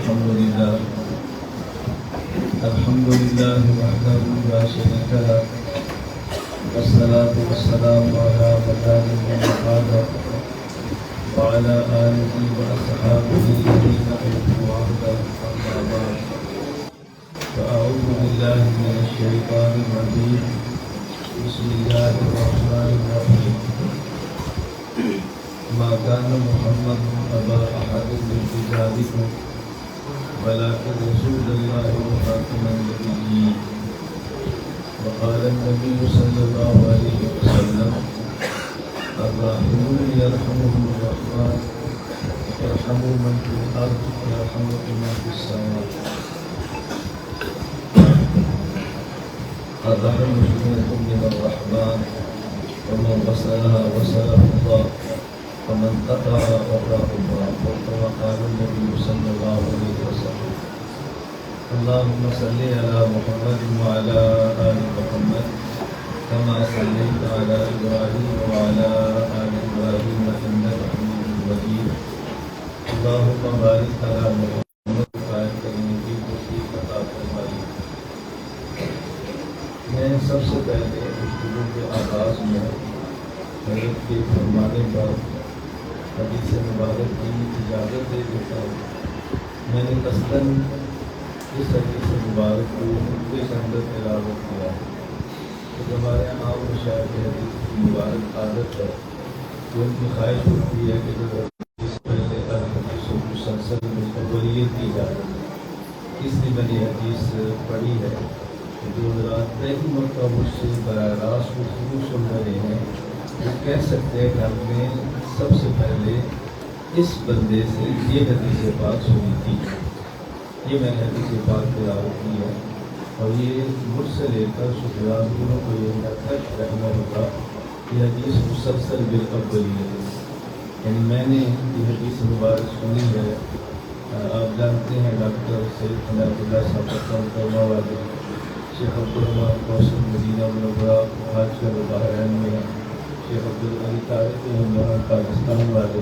الحمد لله وحده لا شريك له والصلاة والسلام على مكان المحاضر وعلى آله وأصحابه الذين أوتوا عهدا أما بعد فأعوذ بالله من الشيطان الرجيم بسم الله الرحمن الرحيم ما كان محمد أبا أحد من رجالكم ولكن رسول الله وخاتم النبيين وقال النبي صلى الله عليه وسلم الراحمون يرحمهم الرحمن ارحموا من في الأرض يرحمكم من في السماء الرحم جنة من الرحمن ومن وصلها وصله الله ومن قطعها قطعه الله وكما قال النبي صلى الله عليه وسلم اللهم صل على محمد وعلى آل محمد كما صليت على إبراهيم وعلى آل إبراهيم إنك حميد مجيد اللهم بارك على محمد وعلى كلمة توفيق عطا فرمائے۔ میں سب سے پہلے گفتگو کے آغاز میں حضرت کے فرمانے پر حدیث مبارک کی اجازت دے دیتا ہوں۔ میں نے قصداً اس حدیث مبارک کو خطبے کے اندر تلاوت کیا ہے تو ہمارے عام مشاہد کی حدیث کی مبارک عادت ہے تو ان کی خواہش ہوتی ہے کہ جب حدیث پہلے الحدیث و مسلسل مقبولیت کی اجازت ہے، اس لیے میں نے حدیث پڑھی ہے۔ جو حضرات پہلی مرتبہ مجھ سے براہ راست گفتگو سن رہے ہیں وہ کہہ سکتے ہیں کہ ہم نے سب سے پہلے اس بندے سے یہ حدیث پاک سنی تھی، یہ میں نے حدیث پاک تلاوت کی ہے اور یہ مجھ سے لے کر سفیان دونوں کو یہ تک رحمہ اللہ یہ حدیث مسلسل بالاولیت ہے، یعنی میں نے یہ حدیث مبارک سنی ہے۔ آپ جانتے ہیں ڈاکٹر سید عنایت اللہ صاحب کرما والے شیخ عبدالرحمٰن کوثر مدینہ منورہ آج کل بحرین میں ہیں، شیخ عبدالعلی طارق پاکستان والے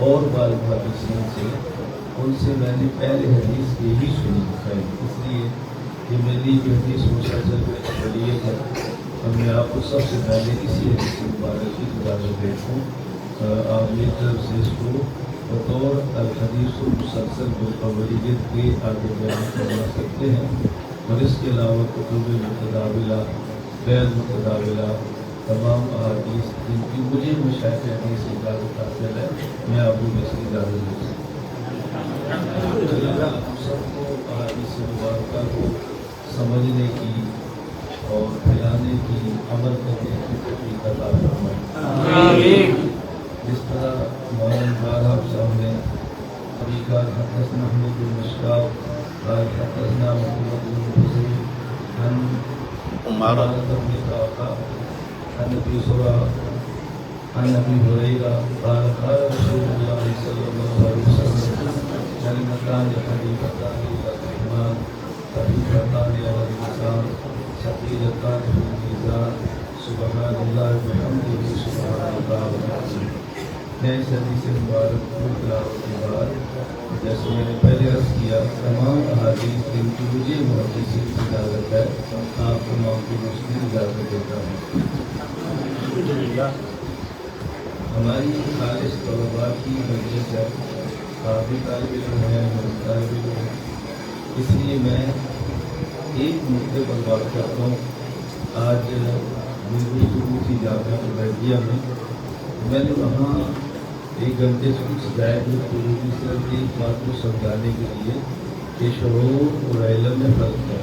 اور بعض محدثین سے ان سے میں نے پہلے حدیث یہی سنی ہے، اس لیے یہ میری جو حدیث مسلسل بالاولیت ہے اور میں آپ کو سب سے پہلے اسی حدیث مبارک کی اجازت دیتا ہوں۔ آپ میری طرف سے اس کو بطور الحدیث المسلسل بالاولیت کے آگے بیان کروا سکتے ہیں، اور اس کے علاوہ کتب متداولہ غیر متداولہ تمام احادیث جن کی مجھے مشاہد حدیث سے اجازت حاصل ہے میں آپ کو اس کی اجازت دے سکتا ہوں۔ ہم سب کو احادیث مبارکہ کو سمجھنے کی اور پھیلانے کی عمل کرنے کی توفیق عطا فرمائے۔ جس طرح مولانا بارہا صاحب نے ابھی کہا حدثنا محمود بن مشکاف قال حدثنا محمد بن حسین عن عمارة بن قعقاع عن ابي زرعة عن ابي هريرة قال قال رسول الله صلى الله عليه وسلم كلمتان حبيبتان الى الرحمن خفيفتان على اللسان ثقيلتان في الميزان سبحان الله وبحمده سبحان الله العظيم۔ میں اس حدیث مبارک کو تلاوت کے بعد جیسے میں نے پہلے عرض کیا تمام احادیث جن کی مجھے محدثین کی اجازت ہے آپ تمام کی مسلم اجازت دیتا ہوں۔ ہماری خالص طلباء کی مجلس ہے، کافی طالب علم ہیں، طالب علم ہیں، اس لیے میں ایک مدعے پر بات کرتا ہوں۔ آج ملوی شروع کی جامعہ البیدیہ میں نے وہاں 1 گھنٹے سے کچھ زائد ضروری صرف ایک بات کو سمجھانے کے لیے کہ شعور اور علم میں فرق ہے،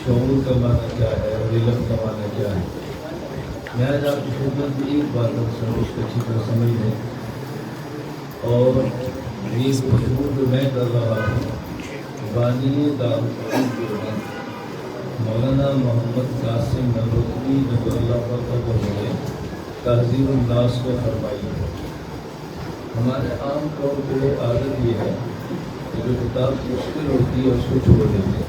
شعور کا معنی کیا ہے اور علم کا معنی کیا ہے۔ میں آج آپ کی خدمت میں ایک بات اس کو اچھی طرح سمجھ لیں، اور یہ گفتگو جو میں کر رہا ہوں بانی دارالعلوم دیوبند مولانا محمد قاسم نانوتوی نور اللہ پر نے تہذیب الناس کو فرمائی ہے۔ ہمارے عام طور پہ عادت یہ ہے کہ جو کتاب مشکل ہوتی ہے اس کو چھوڑ دیتے ہیں،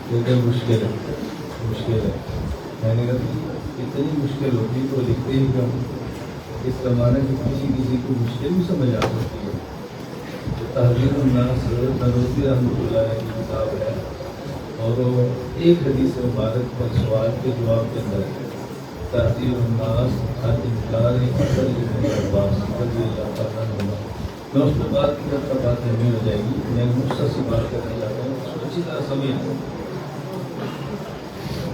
کیونکہ مشکل ہے میں نے کہا اتنی مشکل ہوتی تو لکھتے ہی کم، اس زمانے میں کسی کو مشکل بھی سمجھ آ سکتی ہے۔ تحذیر الناس نروزی رحمۃ اللہ علیہ کی کتاب ہے، اور وہ ایک حدیث مبارک پر سوال کے جواب کے اندر تحذیر الناس انکار اثر ابن عباس رضی اللہ تعالیٰ عنہ، میں اس کے بعد کی طرف بات نہیں ہو جائے گی، میں مختصر سی بات کرنا چاہتا ہوں، اس کو اچھی طرح سمجھیں۔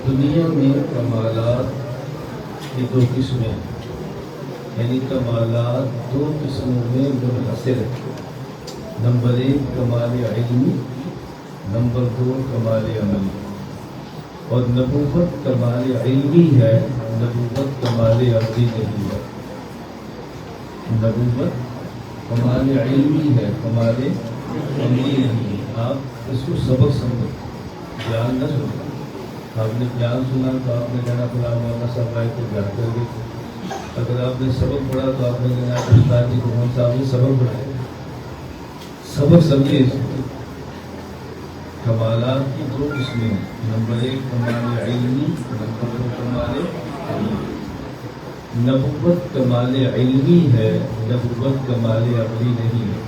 دنیا میں کمالات کی دو قسمیں ہیں، یعنی کمالات دو قسموں میں منحصر ہے۔ نمبر 1 کمال علمی، نمبر 2 کمال عملی۔ اور نبوت کمال علمی ہے، نبوت کمال عملی نہیں ہے۔ نبوت کمال علمی ہے، کمال عملی نہیں ہے۔ آپ اس کو سبق سمجھو، بیان نہ سنو۔ آپ نے بیان سنا تو آپ نے کہنا فلاں مولانا صاحب آئے تو بیان کر گئے، اگر آپ نے سبق پڑھا تو آپ نے کہنا استاد جی محمد صاحب نے سبق پڑھایا۔ سبق سمجھے۔ کمالات کی دو قسمیں ہیں، نمبر 1 کمال علمی، نمبر 2 کمال عملی۔ نبوت کمال علمی ہے، نبوت کمال عملی نہیں ہے۔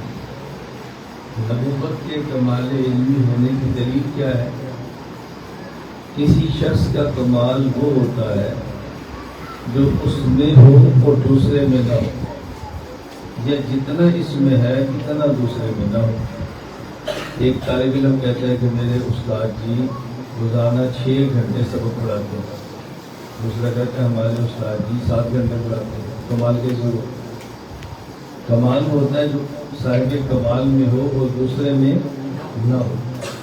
نبوت کے کمال علمی ہونے کی دلیل کیا ہے؟ کسی شخص کا کمال وہ ہوتا ہے جو اس میں ہو اور دوسرے میں نہ ہو، یا جتنا اس میں ہے اتنا دوسرے میں نہ ہو۔ ایک طالب علم کہتا ہے کہ میرے استاد جی روزانہ 6 گھنٹے سبق پڑھاتے ہیں، دوسرا کہتا ہے ہمارے استاد جی 7 گھنٹے پڑھاتے ہیں۔ کمال کیسے ہو؟ کمال ہوتا ہے جو صاحب کمال میں ہو اور دوسرے میں نہ ہو،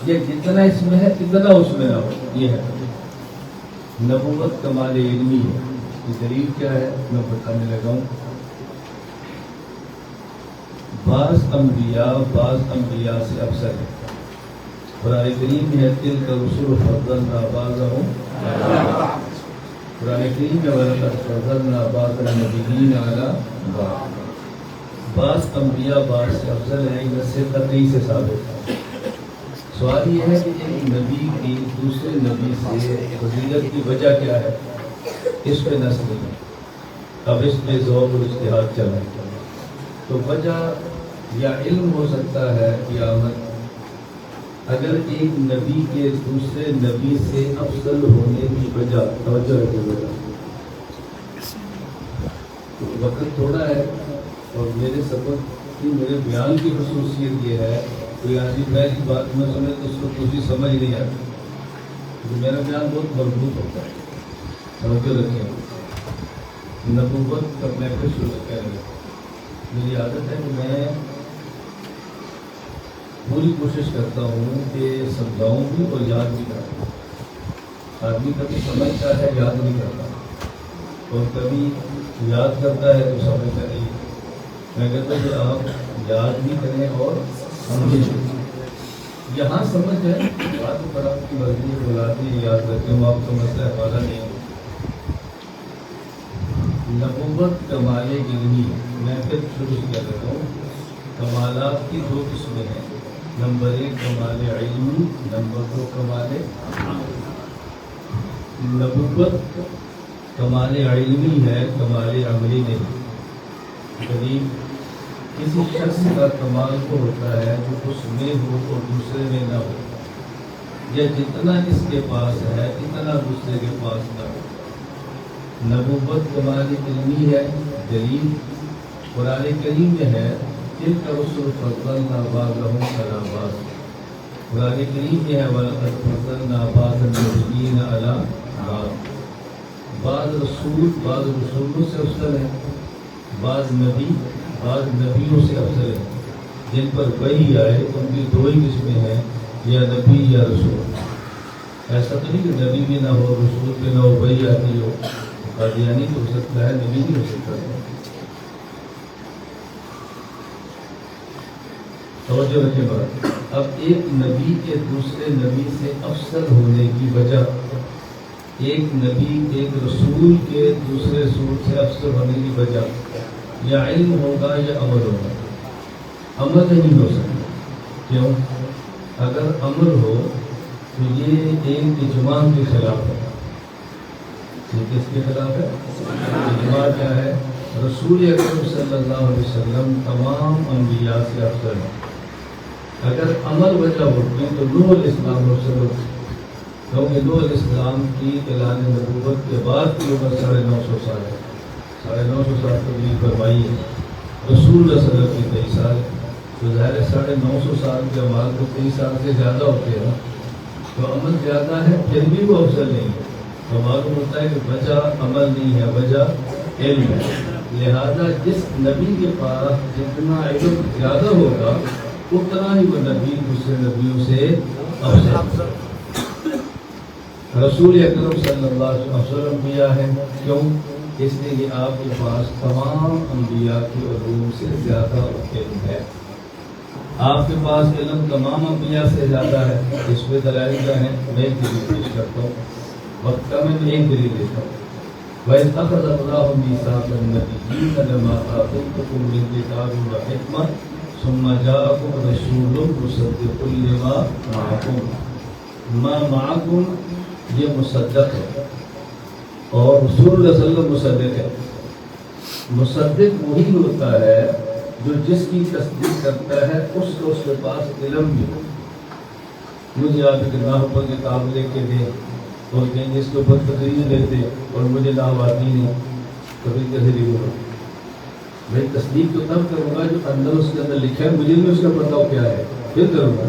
یا جتنا اس میں ہے اتنا اس میں نہ ہو، یہ ہے نبوت کمال علمی ہے۔ یہ دلیل کیا ہے میں بتانے لگا ہوں۔ بعض انبیاء سے افضل ہے۔ قرآن کریم میں ہے تلک الرسل فضلنا بعضهم علی بعض۔ قرآن کریم میں وَلَقَدْ فَضَّلْنَا بَعْضَ النَّبِيِّينَ عَلَىٰ بَعْضٍ۔ بعض انبیاء بعض سے افضل ہیں، یہ سے قطعی سے ثابت ہے۔ سوال یہ ہے کہ ایک نبی کی دوسرے نبی سے فضیلت کی وجہ کیا ہے؟ اس پہ نص نہیں ہے، اب اس میں ذوق اور اجتہاد چل رہا ہے۔ تو وجہ یا علم ہو سکتا ہے یا عمل۔ اگر ایک نبی کے دوسرے نبی سے افضل ہونے کی وجہ، توجہ رکھے وجہ، وقت تھوڑا ہے اور میرے سبق کی میرے بیان کی خصوصیت یہ ہے کوئی آدمی پہلی بات میں سنے تو اس کو کچھ سمجھ نہیں آتی، تو میرا بیان بہت مربوط ہوتا ہے۔ توجہ رکھیں، نبوت کا میں پھر شروع کریں گے۔ میری عادت ہے کہ میں پوری کوشش کرتا ہوں کہ سمجھاؤں بھی اور یاد بھی کرتا ہوں۔ آدمی کبھی سمجھتا ہے یاد نہیں کرتا، اور کبھی یاد کرتا ہے تو سمجھتا نہیں۔ میں کہتا ہوں کہ آپ یاد بھی کریں اور سمجھیں۔ یہاں سمجھ ہے بات پر آپ کی مرضی بلاتی یاد رکھیں، وہ آپ کا مسئلہ ہمارا نہیں ہے۔ نبوت کمال علمی، میں پھر شروع سے کہہ دیتا ہوں۔ کمالات کی دو قسمیں ہیں، نمبر 1 کمال علمی، نمبر 2 کمال عملی۔ نبوت کمال علمی ہے، کمال عملی نہیں۔ دلیل کسی شخص کا کمال وہ ہوتا ہے جو اس میں ہو اور دوسرے میں نہ ہو، یا جتنا اس کے پاس ہے اتنا دوسرے کے پاس نہ ہو۔ نبوت کمال علمی ہے، دلیل قرآن کریم میں ہے تلک الرسل فضلنا بعضهم علی بعض۔ قرآن کریم میں ہے وَلَقَدْ فَضَّلْنَا بَعْضَ النَّبِيِّينَ عَلَىٰ بَعْضٍ۔ بعض رسول بعض رسولوں سے افضل ہیں، بعض نبی بعض نبیوں سے افضل ہیں۔ جن پر وحی آئے ان کی دو ہی قسمیں ہیں، یا نبی یا رسول۔ ایسا تو نہیں کہ نبی بھی نہ ہو، رسول بھی نہ ہو، وحی آتی ہو، قادیانی تو ہو سکتا ہے، نبی نہیں ہو سکتا۔ توجہ رکھیں بات۔ اب ایک نبی کے دوسرے نبی سے افضل ہونے کی وجہ، ایک نبی ایک رسول کے دوسرے رسول سے افضل ہونے کی وجہ یا علم ہوگا یا عمل ہوگا۔ عمل نہیں ہو سکتا، کیوں؟ اگر عمل ہو تو یہ ایک اجماع کے خلاف ہے۔ یہ کس کے خلاف ہے؟ اجماع کیا ہے؟ رسول اکرم صلی اللہ علیہ وسلم تمام انبیاء سے افضل ہے، اگر عمل وجہ ہوتی تو نوح علیہ السلام کیونکہ نوح علیہ السلام کی اعلان نبوت کے بعد کی عمر 950 سال ہے، 950 سال تبلیغ فرمائی ہے، رسول اللہ صلی اللہ علیہ وسلم کی 23 سال ہے، تو ظاہر ہے 950 سال کے اعمال کو 23 سال سے زیادہ ہوتے ہیں، تو عمل زیادہ ہے پھر بھی وہ افضل نہیں ہے، تو معلوم ہوتا ہے کہ وجہ عمل نہیں ہے، وجہ علم ہے، لہذا جس نبی کے پاس جتنا علم زیادہ ہوگا اتنا ہی وہ نبی دوسرے نبیوں سے افضل رسول اکرم صلی اللہ علیہ وسلم افضل انبیاء ہے، کیوں؟ اس لیے کہ آپ کے پاس تمام انبیاء کے علوم سے زیادہ علم ہے، آپ کے پاس علم تمام انبیاء سے زیادہ ہے۔ اس پہ دلائل کیا ہیں؟ میں ایک دلیل پیش کرتا ہوں، وقت کا میں ایک دلیل دیتا ہوں۔ وَإِذْ أَخَذَ اللَّهُ مِيثَاقَ النَّبِيِّينَ لَمَا آتَيْتُكُم مِّن كِتَابٍ وَحِكْمَةٍ ثُمَّ جَاءَكُمْ رَسُولٌ مُصَدِّقٌ لِّمَا مَعَكُمْ، مَا مَعَكُمْ یہ مصدق ہے، اور رسول اللہ صلی اللہ علیہ وسلم مصدق ہے۔ مصدق وہی ہوتا ہے جو جس کی تصدیق کرتا ہے اس کو اس کے پاس علم بھی ہو۔ مجھے آپ ایک نحو پر کتاب لے کے دیں اور کہیں اس کے اوپر تقریر دیتے اور مجھے نحو آتی نہیں، کبھی کیسے لکھوں گا؟ میں تصدیق تو تب کروں گا جو اندر اس کے اندر لکھا ہے، مجھے بھی اس کا پتہ کیا ہے، پھر کروں گا۔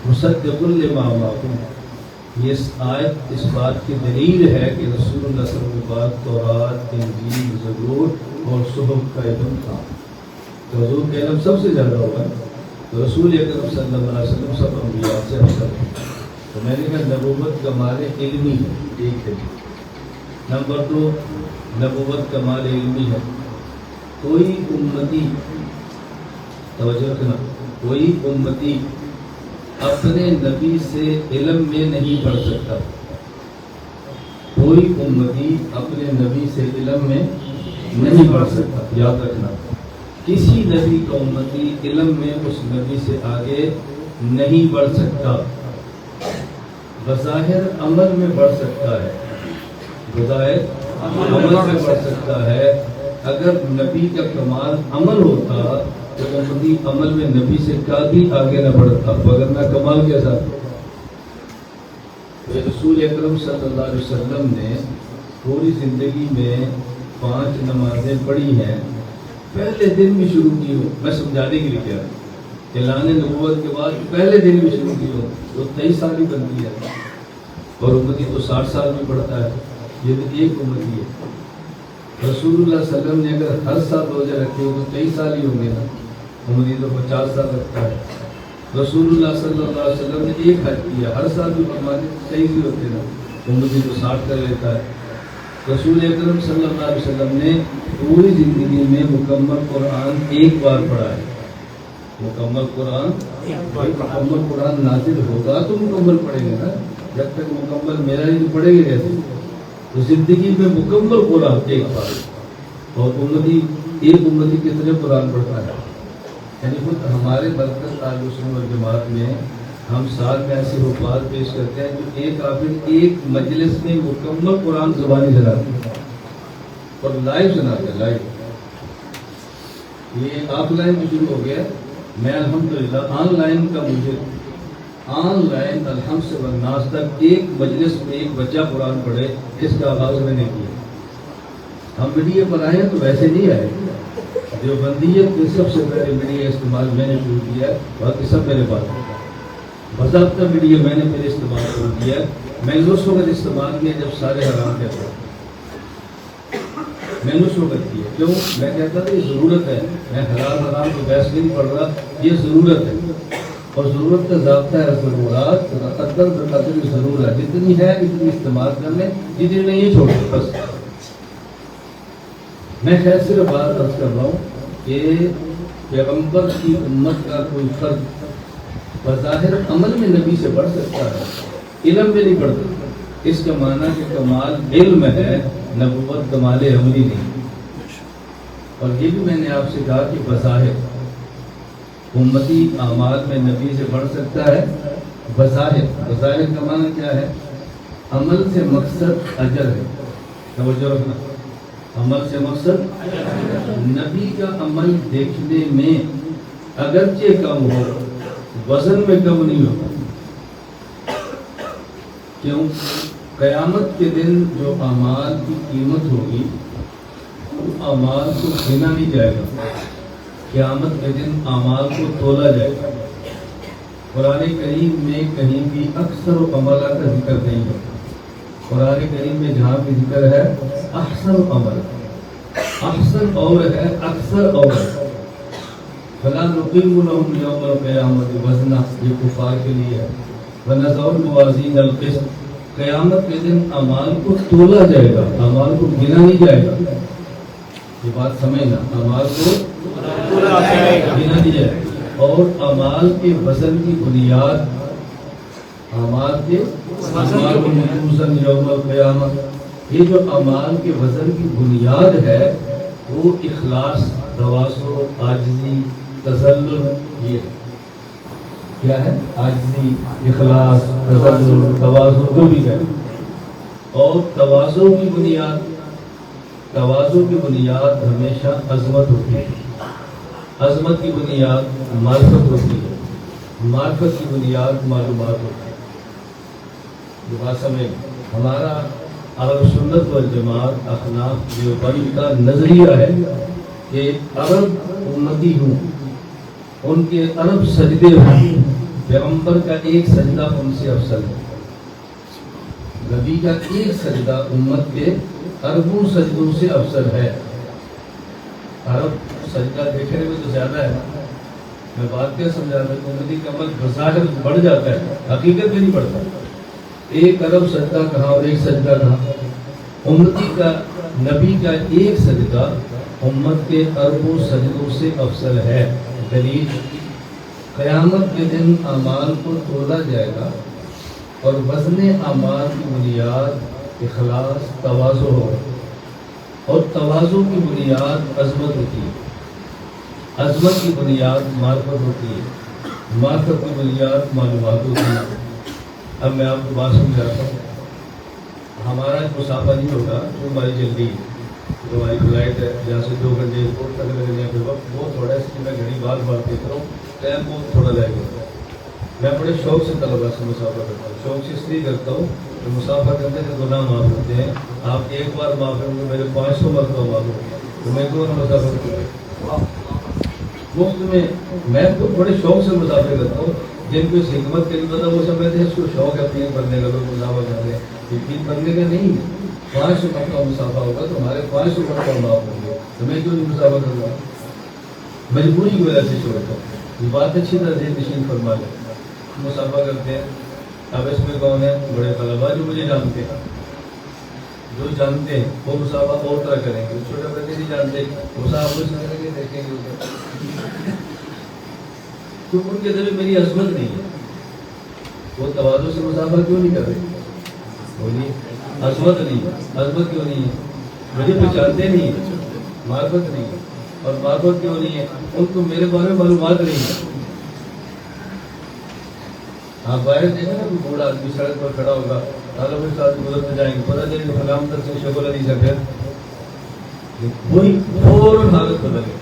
مصدق لما معکم، یہ آیت اس بات کی دلیل ہے کہ رسول اللہ صلی اللہ علیہ وسلم کے بعد تورات، انجیل، زبور اور صحف کا علم تھا، تو حضور کا علم سب سے زیادہ ہوگا، تو رسول اکرم صلی اللہ علیہ وسلم سب انبیاء سے افضل ہے۔ تو میں نے کہا نبوت کمال علمی ہے، ایک ہے۔ نمبر 2، نبوت کمال علمی ہے، کوئی امتی، توجہ رکھنا، کوئی امتی اپنے نبی سے علم میں نہیں پڑھ سکتا، کوئی امتی اپنے نبی سے علم میں نہیں پڑھ سکتا، یاد رکھنا، کسی نبی کا امتی علم میں اس نبی سے آگے نہیں بڑھ سکتا، بظاہر عمل میں بڑھ سکتا ہے، بظاہر عمل میں بڑھ سکتا ہے۔ اگر نبی کا کمال عمل ہوتا تو امتی عمل میں نبی سے کبھی آگے نہ بڑھتا، وگرنہ کمال کیسا؟ رسول اکرم صلی اللہ علیہ وسلم نے پوری زندگی میں 5 نمازیں پڑھی ہیں، پہلے دن بھی شروع کی ہو، میں سمجھانے کے لیے کیا اعلان نبوت کے بعد پہلے دن بھی شروع کی ہو تو 23 سال ہی بنتی ہے، اور امتی تو 60 سال میں پڑھتا ہے، یہ تو ایک امتی ہے۔ رسول اللہ صلی اللہ علیہ وسلم نے اگر ہر سال روزے رکھے ہو تو 23 سال ہی ہوں گے نا، امتی تو 50 سال رکھتا ہے۔ رسول اللہ صلی اللہ علیہ وسلم نے ایک حج کیا، ہر سال بھی فرماتے 23 ہی ہوتے نا، امتی تو 60 کر لیتا ہے۔ رسول اکرم صلی اللہ علیہ وسلم نے پوری زندگی میں مکمل قرآن ایک بار پڑھا ہے، مکمل قرآن نازل ہوگا تو مکمل پڑھیں گے نا، جب تک مکمل میرا ہی تو پڑھیں گے کیسے؟ تو زندگی میں مکمل قرآن ایک بار، اور امتی ایک امتی کتنے قرآن پڑھتا ہے؟ یعنی خود ہمارے مرکز اہل سنت والجماعت میں ہم سال میں ایسے حفاظ پیش کرتے ہیں جو ایک حافظ ایک مجلس میں مکمل قرآن زبانی سناتے ہیں اور لائیو سناتے ہیں، لائیو۔ یہ آف لائن بھی شروع ہو گیا، میں الحمدللہ آن لائن کا مجھے آن لائن الحمد سے والناس تک ایک مجلس میں ایک بچہ قرآن پڑھے، اس کا آغاز میں نے کیا۔ ہم میڈیا پر آئے تو ویسے نہیں آئے، دیوبندیت کے سب سے پہلے میڈیا استعمال میں نے شروع کیا ہے، باقی سب میرے پاس ہے۔ باضابطہ میڈیا میں نے پھر استعمال شروع کیا ہے، میں نے اس وقت استعمال کیا جب سارے حرام کہتے ہیں، میں نے اس وقت کیا، کیوں؟ میں کہتا تھا یہ ضرورت ہے، میں حلال حرام کو بحث نہیں پڑھ رہا، یہ ضرورت ہے، اور ضرورت کا ضابطہ ہے ضرورات قدر بقدر ضرورت، جتنی ہے اتنی استعمال کر لیں، جتنی نہیں چھوڑ دیں بس۔ میں خیر صرف بات عرض کر رہا ہوں کہ پیغمبر کی امت کا کوئی فرد بظاہر عمل میں نبی سے بڑھ سکتا ہے، علم میں نہیں بڑھتا، اس کا معنی کہ کمال علم ہے، نبوت کمال عملی نہیں۔ اور یہ بھی میں نے آپ سے کہا کہ بظاہر امتی اعمال میں نبی سے بڑھ سکتا ہے، بظاہر کا معنی کیا ہے؟ عمل سے مقصد اجر ہے، توجہ رکھنا، عمل سے مقصد نبی کا عمل دیکھنے میں اگرچہ کم ہو وزن میں کم نہیں ہوگا. کیوں؟ قیامت کے دن جو اعمال کی قیمت ہوگی وہ اعمال کو گنا نہیں جائے گا. قیامت کے دن اعمال کو تولا جائے گا. قرآن کریم میں کہیں بھی اکثر و عملہ کا ذکر نہیں ہے. قرآن کریم میں جہاں بھی ذکر ہے احسن عمل، احسن اور ہے اکثر اور ہے. فَلَا نُقِيمُ لَهُمْ يَوْمَ الْقِيَامَةِ وَزْنًا، یہ کفار کے لیے ہے. وَنَضَعُ الْمَوَازِينَ الْقِسْطَ، قیامت کے دن اعمال کو تولا جائے گا، اعمال کو گنا نہیں جائے گا. یہ بات سمجھنا، اعمال کو گنا نہیں جائے گا. اور اعمال کے وزن کی بنیاد، اعمال کے وزن یوم القیامہ، یہ جو اعمال کے وزن کی بنیاد ہے وہ اخلاص، تواضع، عاجزی، تذلل، یہ کیا ہے؟ عاجزی، اخلاص، تذلل، تواضع جو بھی ہے. اور تواضع کی بنیاد، تواضع کی بنیاد ہمیشہ عظمت ہوتی ہے. عظمت کی بنیاد معرفت ہوتی ہے. معرفت کی بنیاد معلومات ہوتی ہے. یہ بات سمجھیں. ہمارا اہل سنت والجماعت احناف دیوبند کا نظریہ ہے کہ عرب امتی ہوں، ان کے عرب سجدے ہوں، پیغمبر کا ایک سجدہ ان سے افضل ہے. نبی کا ایک سجدہ امت کے اربوں سجدوں سے افضل ہے. عرب سجدہ دیکھنے میں تو زیادہ ہے. میں بات کیا سمجھا رہا ہوں؟ امتی کا عمل بظاہر بڑھ جاتا ہے، حقیقت میں نہیں بڑھتا. ایک ارب سجدہ کہاں اور ایک سجدہ کہاں؟ امتی کا، نبی کا ایک سجدہ امت کے اربوں سجدوں سے افضل ہے. دلیل، قیامت کے دن اعمال کو تولا جائے گا اور وزن اعمال کی بنیاد اخلاص، تواضع ہوگا. اور تواضع کی بنیاد عظمت ہوتی ہے. عظمت کی بنیاد معرفت ہوتی ہے. معرفت کی بنیاد معلومات ہوتی ہے. اب میں آپ کو بات سمجھاتا ہوں. ہمارا مسافہ نہیں ہوگا تو ہماری جلدی ہے، تو ہماری فلائٹ ہے جہاں سے 2 گھنٹے ایئرپورٹ تک لگنے کے وقت بہت تھوڑا ہے، اس لیے میں گھڑی بار دیتا ہوں، ٹائم بہت تھوڑا لگے گا. میں بڑے شوق سے طلبا سے مسافہ کرتا ہوں. شوق سے اس لیے کرتا ہوں کہ مسافہ کرنے سے گناہ معاف ہوتے ہیں. آپ ایک بار معاف کریں گے، میرے 500 مرتبہ معاف ہوگا. تو میں کیوں نہ مسافر کروں؟ مفت میں بڑے شوق سے مسافر کرتا ہوں. جن کو اس حکمت کے لیے پتا وہ سمجھتے ہیں اس کو شوق ہے پیر بننے کا، لوگ مسافر کرتے ہیں. پیر بننے کا نہیں ہے. 500 مرتبہ مسافہ ہوگا تو ہمارے 500 مرتبہ معاف ہوں گے. تو میں کیوں نہیں مسافر کروں گا؟ مجبوری کی وجہ سے چھوڑتا ہوں. یہ بات اچھی طرح ذہن نشین فرما لیں. مسافہ کرتے ہیں. اب اس میں کون ہے؟ بڑے طلبا جو مجھے جانتے ہیں، جو جانتے ہیں وہ مسافہ اور طرح کریں گے. چھوٹے بچے نہیں جانتے، مسافہ اس طرح کے دیکھیں گے تو ان کے ذریعے میری عظمت نہیں ہے. وہ تواضع سے مسافہ کیوں نہیں کر رہے؟ بولیے، عظمت نہیں ہے. عظمت کیوں نہیں ہے؟ مجھے پہچانتے نہیں ہے، معرفت نہیں ہے. اور معرفت کیوں نہیں ہے؟ ان کو میرے بارے میں معلومات نہیں ہے. آپ باہر دیکھیں نا، کوئی بوڑھا آدمی سڑک پر کھڑا ہوگا، طالب کے ساتھ گزرتے جائیں گے، پتہ چلے کہ فلاں تک سے شکل علی سے پھر وہی فوراً حالت بدل گئی.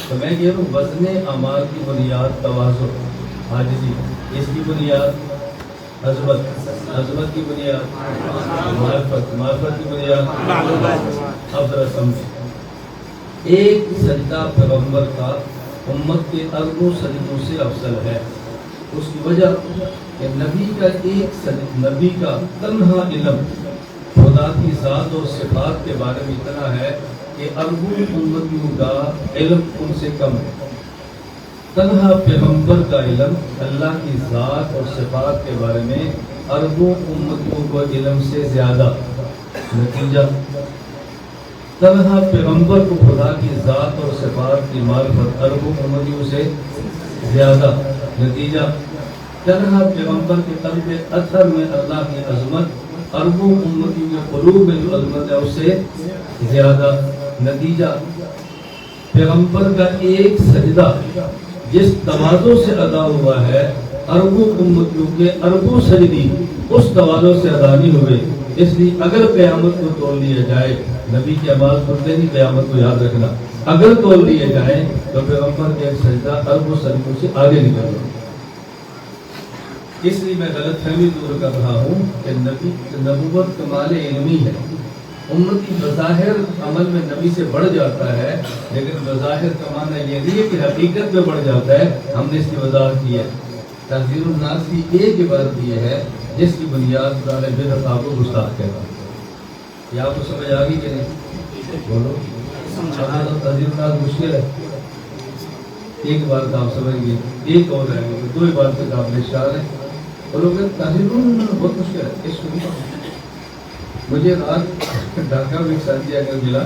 تو میں کہہ رہا ہوں وزن اعمال کی بنیاد تواضع، عاجزی، اس کی بنیاد عظمت، عظمت کی بنیاد معرفت، معرفت کی بنیاد. اب ذرا سمجھیں، ایک سجدہ پیغمبر کا امت کے اربوں سجدوں سے افضل ہے. اس کی وجہ کہ نبی کا نبی کا تنہا علم خدا کی ذات اور صفات کے بارے میں اتنا ہے کہ اربوں امتیوں کا علم ان سے کم ہے. تنہا پیغمبر کا علم اللہ کی ذات اور صفات کے بارے میں اربوں امتیوں کو علم سے زیادہ. نتیجہ، تنہا پیغمبر کو خدا کی ذات اور صفات کی معرفت اربوں امتیوں سے زیادہ. نتیجہ، تنہا پیغمبر کے قلب اطہر میں اللہ کی عظمت اربوں امتیوں کے قلوب میں جو عظمت ہے اس سے زیادہ. نتیجہ، پیغمبر کا ایک سجدہ جس تواضع سے ادا ہوا ہے اربوں امتیوں کے اربوں سجدی اس تواضع سے ادا نہیں ہوئے. اس لیے اگر قیامت کو تول لیا جائے، نبی کی آواز سنتے نہیں، قیامت کو یاد رکھنا، اگر تول لیے جائیں تو پیغمبر کے ایک سجدہ اربوں سجدوں سے آگے نکل گئے. اس لیے میں غلط فہمی دور کر رہا ہوں کہ نبوت کمال علمی ہے. امتی بظاہر عمل میں نبی سے بڑھ جاتا ہے، لیکن بظاہر کا معنی یہ نہیں ہے کہ حقیقت میں بڑھ جاتا ہے. ہم نے اس کی وضاحت کی ہے. تحذیر الناس کی ایک عبارت یہ ہے جس کی بنیاد طالب بدعت کو گستاخ کہتا ہے. یہ آپ کو سمجھ آ گئی کہ نہیں؟ بولو. تحذیر الناس مشکل ہے. ایک بار آپ سمجھ گئے، ایک اور رہ گئی، دو عبارتیں قابل اشار ہیں. اور لوگ تحذیر الناس بہت مشکل ہے. اس کو مجھے رات ڈھاکہ میں ایک ساتھی آ کر ملا،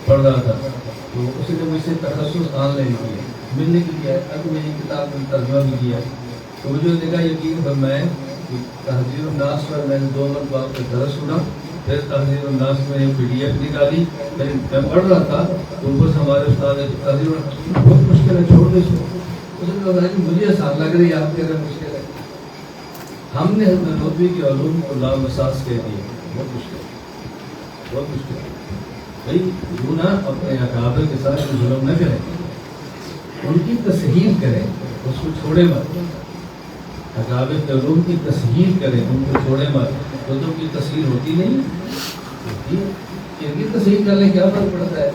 پڑھ رہا تھا، تو اس نے مجھ سے تخصص آن لائن کیا، ملنے کی کیا ہے. اب میں یہ کتاب میں ترجمہ بھی کیا، تو مجھے دیکھا یقین فرمائے تحذیر الناس پر میں نے 2 مرتبہ آپ کا درس سنا، پھر تحذیر الناس میں نے PDF نکالی، پھر میں پڑھ رہا تھا تو اوپر سے ہمارے استاد نے تحذیر الناس بہت مشکل ہے، چھوڑ دے اس کو. اس نے کہا کہ مجھے آسان لگ رہی ہے، آپ کہہ رہے مشکل ہے. ہم نے حضرت نبوی کے علوم کو لامساس کہہ دیا. بہت مشکل، بہت مشکل بھائی. یوں نہ اپنے اکابر کے ساتھ ظلم نہ کریں، ان کی تصحیح کریں، اس کو چھوڑے مت. اکابر کے علوم کی تصحیح کریں، ان کو چھوڑے مت. کتب کی تصحیح ہوتی نہیں ہوتی ہے، ان کی تصحیح کرنے کیا فرق پڑتا ہے؟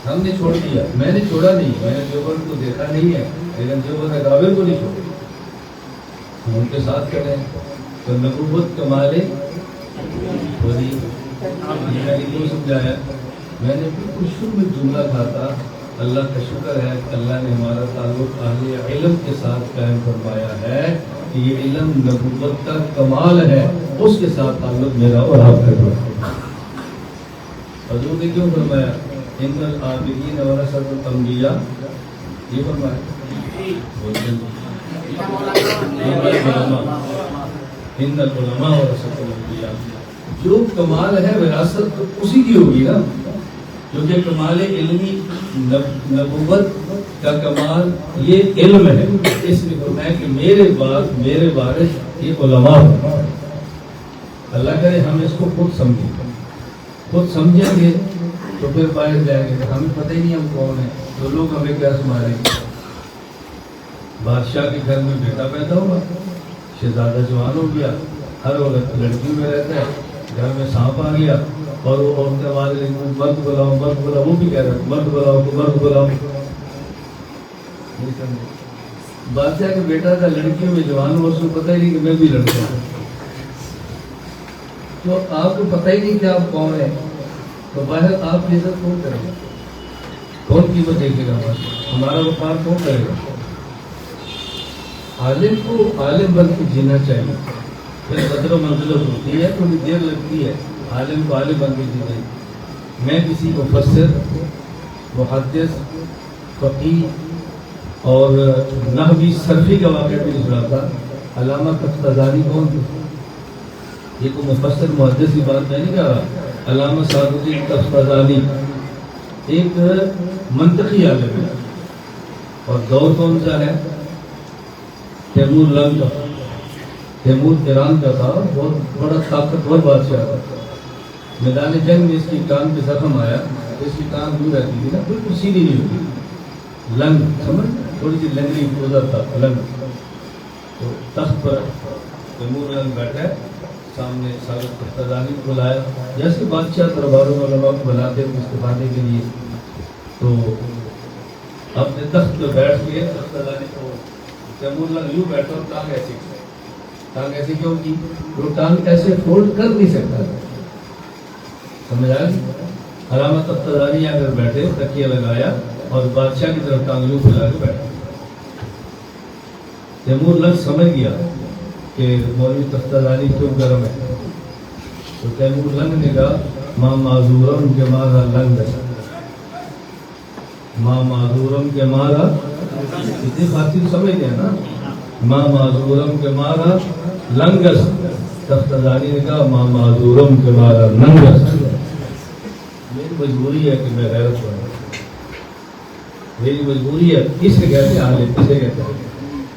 ہم نے چھوڑ دیا، میں نے چھوڑا نہیں، میں نے دیوبند کو دیکھا نہیں ہے، لیکن دیوبند اکابر کو نہیں چھوڑا. ہم ان کے ساتھ کریں تو نبوت کمالے بڑی. میں نے کیوں سمجھایا؟ میں نے بالکل شروع میں جملہ کہا تھا، اللہ کا شکر ہے کہ اللہ نے ہمارا تعلق اہل علم کے ساتھ قائم فرمایا ہے کہ یہ علم نبوت کا کمال ہے، اس کے ساتھ تعلق میرا اور آپ کا. حضور نے کیوں فرمایا ان العابدین ورثۃ الانبیاء؟ یہ فرمایا ان العلماء ورثۃ الانبیاء. جو کمال ہے وراثت تو اسی کی ہوگی نا، کیونکہ کمال علمی نبوت کا کمال یہ علم ہے. اس لیے فرمایا کہ میرے بعد میرے وارث یہ علماء ہیں. اللہ کرے ہم اس کو خود سمجھیں گے تو پھر باہر جائیں گے. ہمیں پتہ ہی نہیں ہم کون ہیں تو لوگ ہمیں کیا سنبھالیں گے. بادشاہ کے گھر میں بیٹا پیدا ہوا، شہزادہ جوان ہو گیا، ہر عورت لڑکیوں میں رہتا ہے، گھر میں سانپ آ گیا اور وہ عورتیں آواز لیں مرد بلاؤ مرد بلاؤ. وہ بھی کہہ رہے مرد بلاؤ تو مرد بلاؤ. بادشاہ کا بیٹا تھا، لڑکیوں میں جوان ہو، اس کو پتہ ہی نہیں کہ میں بھی لڑکا ہوں. تو آپ کو پتہ ہی نہیں کہ آپ کون ہیں، تو باہر آپ کی عزت کون کرے گا؟ کون قیمت دیکھے گا؟ ہمارا وقار کون کرے گا؟ عالم کو عالم بن کے جینا چاہیے. پھر قدر و منزلت ہوتی ہے، تھوڑی دیر لگتی ہے، عالم کو عالم بن کے جینا. میں کسی مفسر، محدث، فقیہ اور نحوی صرفی کا واقعہ بھی سنا تھا. علامہ تفتزانی کون تھے؟ یہ کوئی مفسر محدث کی بات میں نہیں کہہ رہا. علامہ سعد الدین تفتزانی ایک منطقی عالم ہے، اور دور کون سا ہے؟ تیمور لنگ کا. تیمور ایران کا تھا، بہت بڑا طاقتور بادشاہ تھا. میدان جنگ میں اس کی کان پہ زخم آیا، اس کی کان دور رہتی تھی نا، بالکل سیدھی نہیں ہوتی. لنگ سمجھ، تھوڑی سی لنگڑی گزر تھا لنگ. تو تخت پر تیمور لنگ بیٹھا ہے، سامنے سابق تفتزانی کو بلایا، جیسے بادشاہ درباروں میں علماء کو بلاتے ہیں استفادے کے لیے. تو اپنے تخت پہ بیٹھ کے تفتزانی کو تیمور لنگ یوں بیٹھا اور ٹانگ ایسی کیوں کی؟ وہ ٹانگ ایسے فولڈ کر نہیں سکتا. سمجھ آیا؟ علامہ تفتزانی اگر بیٹھے، تکیہ لگایا اور بادشاہ کی طرف ٹانگ یوں پھیلا کے بیٹھا. تیمور لنگ سمجھ گیا کہ مولوی تفتزانی کیوں گرم ہے. تو تیمور لنگ نے کہا ماں معذورم کے مارا لنگ، ماں معذورم کے مارا. اتنی خاطر سمجھ گیا نا، ماں معذورم کے مارا لنگس. تفتزانی نے کہا ماں معذورم کے مارا لنگس. میری مجبوری ہے کہ میں غیرت بنوں، میری مجبوری ہے. کسے کہتے ہیں عالم؟ کسے کہتے ہیں؟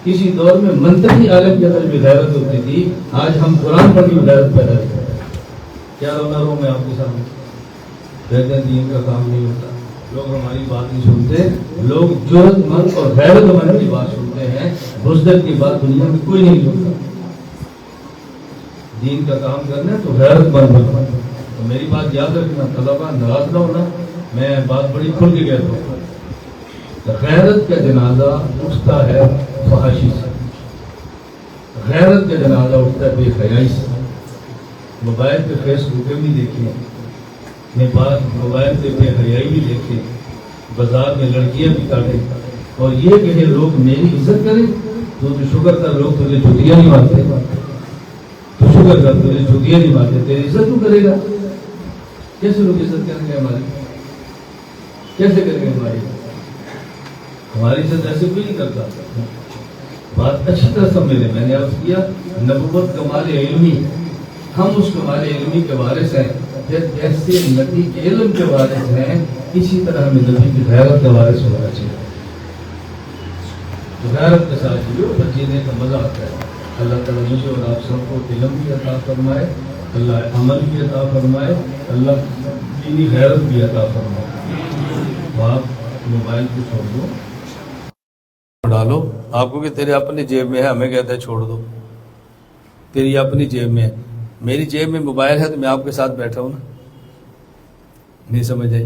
کسی دور میں منطقی عالم کے اندر بھی غیرت ہوتی تھی. آج ہم قرآن پر بھی غیرت پیدا کرتے ہیں. کیا رونا رو میں آپ کے سامنے؟ بہتر دین کا کام نہیں ہوتا. لوگ ہماری بات نہیں سنتے. لوگ جرأت مند اور غیرت مند کی بات سنتے ہیں. بزدل کی بات دنیا میں کوئی نہیں سنتا. دین کا کام کرنا ہے تو غیرت مند بنو. تو میری بات یاد رکھنا طلبا، ناراض نہ ہونا، میں بات بڑی کھل کے کہتا ہوں. غیرت کا جنازہ اٹھتا ہے فحاشی سے، غیرت کا جنازہ اٹھتا ہے بے حیائی سے. موبائل پہ فیس بکیں بھی دیکھیں، موبائل پہ بے حیائی بھی دیکھیں، بازار میں لڑکیاں بھی کاٹیں اور یہ کہ لوگ میری عزت کریں تو شکر کر، لوگ تجھے جھوٹیاں نہیں مارتے، تو شکر کر تجھے جھوٹیاں نہیں مارتے، تیری عزت تو کرے گا. کیسے لوگ عزت کریں گے ہماری؟ کیسے کریں گے ہماری عزت ایسے کوئی نہیں کرتا. بات اچھی طرح سمجھ لیں. میں نے عرض کیا نبوت کمال علمی، ہم اس کمال علمی کے وارث ہیں. پھر جیسے نبی کے علم کے وارث ہیں اسی طرح ہمیں نبی کی غیرت کے وارث ہونا چاہیے. غیرت کے ساتھ جو جینے کا مزہ آتا ہے. اللہ تعالیٰ مجھے اور آپ سب کو علم بھی عطا فرمائے، اللہ عمل بھی عطا فرمائے، اللہ دینی غیرت بھی عطا فرمائے. آپ موبائل کو چھوڑ دو، ڈالو. آپ کو کہ تیرے اپنی جیب میں ہے، ہمیں کہتا ہے چھوڑ دو. تیری اپنی جیب میں ہے. میری جیب میں موبائل ہے تو میں آپ کے ساتھ بیٹھا ہوں نا. نہیں سمجھ آئی؟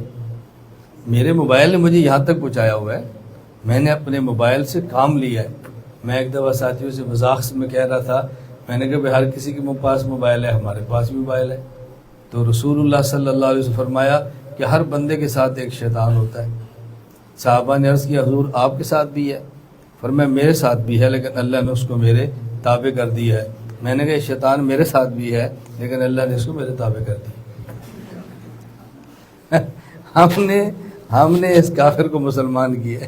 میرے موبائل نے مجھے یہاں تک پہنچایا ہوا ہے. میں نے اپنے موبائل سے کام لیا ہے. میں ایک دفعہ ساتھیوں سے مذاق سے میں کہہ رہا تھا، میں نے کہا بھائی ہر کسی کے پاس موبائل ہے، ہمارے پاس بھی موبائل ہے. تو رسول اللہ صلی اللہ علیہ وسلم فرمایا کہ ہر بندے کے ساتھ ایک شیطان ہوتا ہے. صحابہ نے عرض کیا حضور آپ کے ساتھ بھی ہے؟ فرمایا میرے ساتھ بھی ہے لیکن اللہ نے اس کو میرے تابع کر دیا ہے. میں نے کہا شیطان میرے ساتھ بھی ہے لیکن اللہ نے اس کو میرے تابع کر دیا. ہم نے اس کافر کو مسلمان کیا ہے.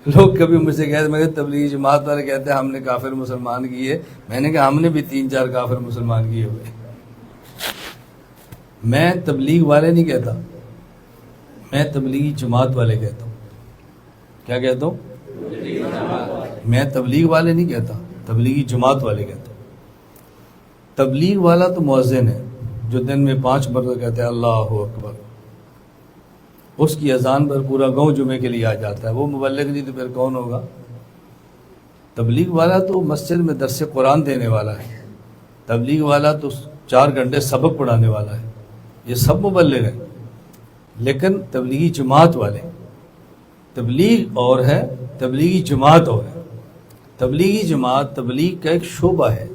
لوگ کبھی مجھ سے کہتے ہیں تبلیغی جماعت والے کہتے ہیں ہم نے کافر مسلمان کیے. میں نے کہا ہم نے بھی 3-4 کافر مسلمان کیے ہوئے. میں تبلیغ والے نہیں کہتا، میں تبلیغی جماعت والے کہتا ہوں. کیا کہتا ہوں؟ میں تبلیغ والے نہیں کہتا، تبلیغی جماعت والے کہتا ہوں. تبلیغ والا تو مؤذن ہے جو دن میں 5 مرتبہ کہتے ہیں اللہ اکبر. اس کی اذان پر پورا گاؤں جمعے کے لیے آ جاتا ہے. وہ مبلغ نہیں تو پھر کون ہوگا؟ تبلیغ والا تو مسجد میں درس قرآن دینے والا ہے. تبلیغ والا تو 4 گھنٹے سبق پڑھانے والا ہے. یہ سب مبلغ ہیں. لیکن تبلیغی جماعت والے، تبلیغ اور ہے، تبلیغی جماعت اور ہے. تبلیغی جماعت تبلیغ کا ایک شعبہ ہے.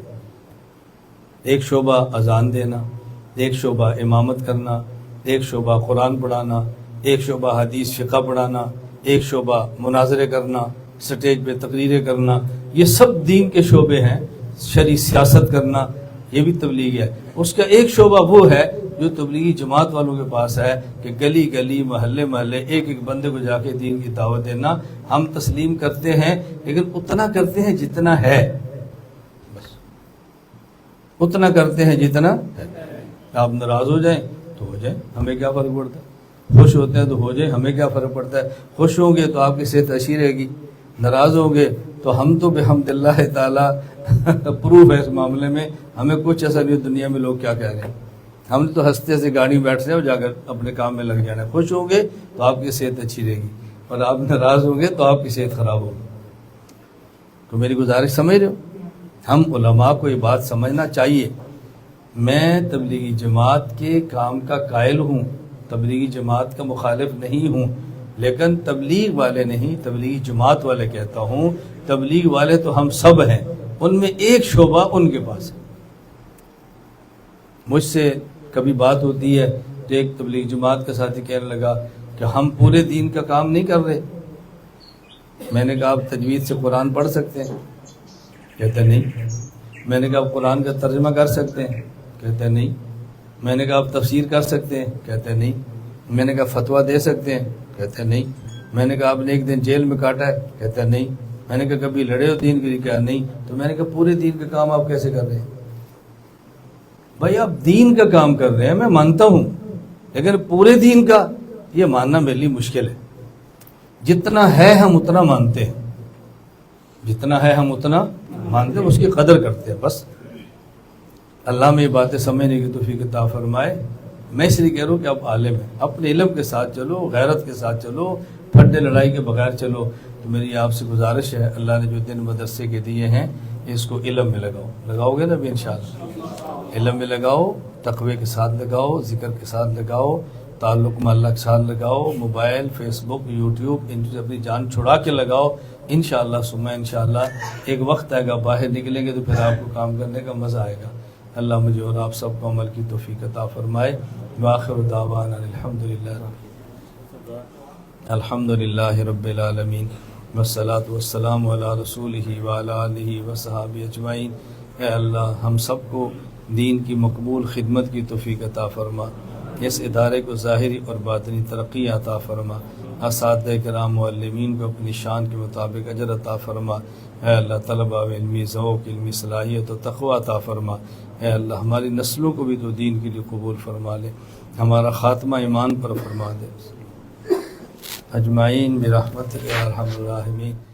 ایک شعبہ اذان دینا، ایک شعبہ امامت کرنا، ایک شعبہ قرآن پڑھانا، ایک شعبہ حدیث فقہ پڑھانا، ایک شعبہ مناظرے کرنا، سٹیج پہ تقریریں کرنا. یہ سب دین کے شعبے ہیں. شرعی سیاست کرنا یہ بھی تبلیغ ہے. اس کا ایک شعبہ وہ ہے جو تبلیغی جماعت والوں کے پاس ہے کہ گلی گلی محلے محلے ایک ایک بندے کو جا کے دین کی دعوت دینا. ہم تسلیم کرتے ہیں لیکن اتنا کرتے ہیں جتنا ہے، بس اتنا کرتے ہیں جتنا ہے. آپ ناراض ہو جائیں تو ہو جائیں، ہمیں کیا فرق پڑتا ہے. خوش ہوتے ہیں تو ہو جائیں، ہمیں کیا فرق پڑتا ہے. خوش ہوں گے تو آپ کی صحت اچھی رہے گی، ناراض ہوں گے تو ہم تو بحمد اللہ تعالیٰ پروف ہے اس معاملے میں. ہمیں کچھ ایسا نہیں دنیا میں لوگ کیا کہہ رہے ہیں. ہم تو ہنستے سے گاڑی میں بیٹھتے ہیں اور جا کر اپنے کام میں لگ جانا ہے. خوش ہوں گے تو آپ کی صحت اچھی رہے گی اور آپ ناراض ہوں گے تو آپ کی صحت خراب ہوگی. تو میری گزارش سمجھ رہے ہو؟ ہم علماء کو یہ بات سمجھنا چاہیے. میں تبلیغی جماعت کے کام کا قائل ہوں، تبلیغی جماعت کا مخالف نہیں ہوں، لیکن تبلیغ والے نہیں، تبلیغی جماعت والے کہتا ہوں. تبلیغ والے تو ہم سب ہیں، ان میں ایک شعبہ ان کے پاس ہے. مجھ سے کبھی بات ہوتی ہے تو ایک تبلیغ جماعت کا ساتھی کہنے لگا کہ ہم پورے دین کا کام نہیں کر رہے. میں نے کہا آپ تجوید سے قرآن پڑھ سکتے ہیں؟ کہتے نہیں. میں نے کہا آپ قرآن کا ترجمہ کر سکتے ہیں؟ کہتے نہیں. میں نے کہا آپ تفسیر کر سکتے ہیں؟ کہتے نہیں. میں نے کہا فتویٰ دے سکتے ہیں؟ کہتے نہیں. میں نے کہا آپ نے ایک دن جیل میں کاٹا ہے؟ کہتے نہیں. میں نے کہا کبھی لڑے ہو دین کے لیے؟ کہا نہیں. تو میں نے کہا پورے دین کا کام آپ کیسے کر رہے ہیں؟ بھائی آپ دین کا کام کر رہے ہیں میں مانتا ہوں، لیکن پورے دین کا یہ ماننا میرے لیے مشکل ہے. جتنا ہے ہم اتنا مانتے ہیں، جتنا ہے ہم اتنا مانتے ہیں، اس کی قدر کرتے ہیں. بس اللہ میں یہ باتیں سمجھنے کی توفیق عطا فرمائے. میں اس لیے کہہ رہا ہوں کہ آپ عالم ہیں، اپنے علم کے ساتھ چلو، غیرت کے ساتھ چلو، پھڈے لڑائی کے بغیر چلو. تو میری آپ سے گزارش ہے، اللہ نے جو دن مدرسے کے دیے ہیں اس کو علم میں لگاؤ گے نا بھی انشاءاللہ، علم میں لگاؤ، تقوی کے ساتھ لگاؤ، ذکر کے ساتھ لگاؤ، تعلق میں اللہ کے ساتھ لگاؤ، موبائل، فیس بک، یوٹیوب ان سے اپنی جان چھڑا کے لگاؤ، انشاءاللہ ثم انشاءاللہ ایک وقت آئے گا باہر نکلیں گے تو پھر آپ کو کام کرنے کا مزہ آئے گا۔ اللہ مجھے اور آپ سب کو عمل کی توفیق عطا فرمائے۔ وآخر دعوانا الحمدللہ رب العالمین والصلاة والسلام علی رسولہ وعلی آلہ وصحابہ اجمعین۔ اے اللہ ہم سب کو دین کی مقبول خدمت کی توفیق عطا فرما، اس ادارے کو ظاہری اور باطنی ترقی عطا فرما، اساتذہ کرام معلمین کو اپنی شان کے مطابق اجر عطا فرما۔ اے اللہ طلبہ و علمی ذوق، علمی صلاحیت و تقوی عطا فرما۔ اے اللہ ہماری نسلوں کو بھی تو دین کے لیے قبول فرما لے، ہمارا خاتمہ ایمان پر فرما دے۔ اجمعین برحمتک یا ارحم الراحمین۔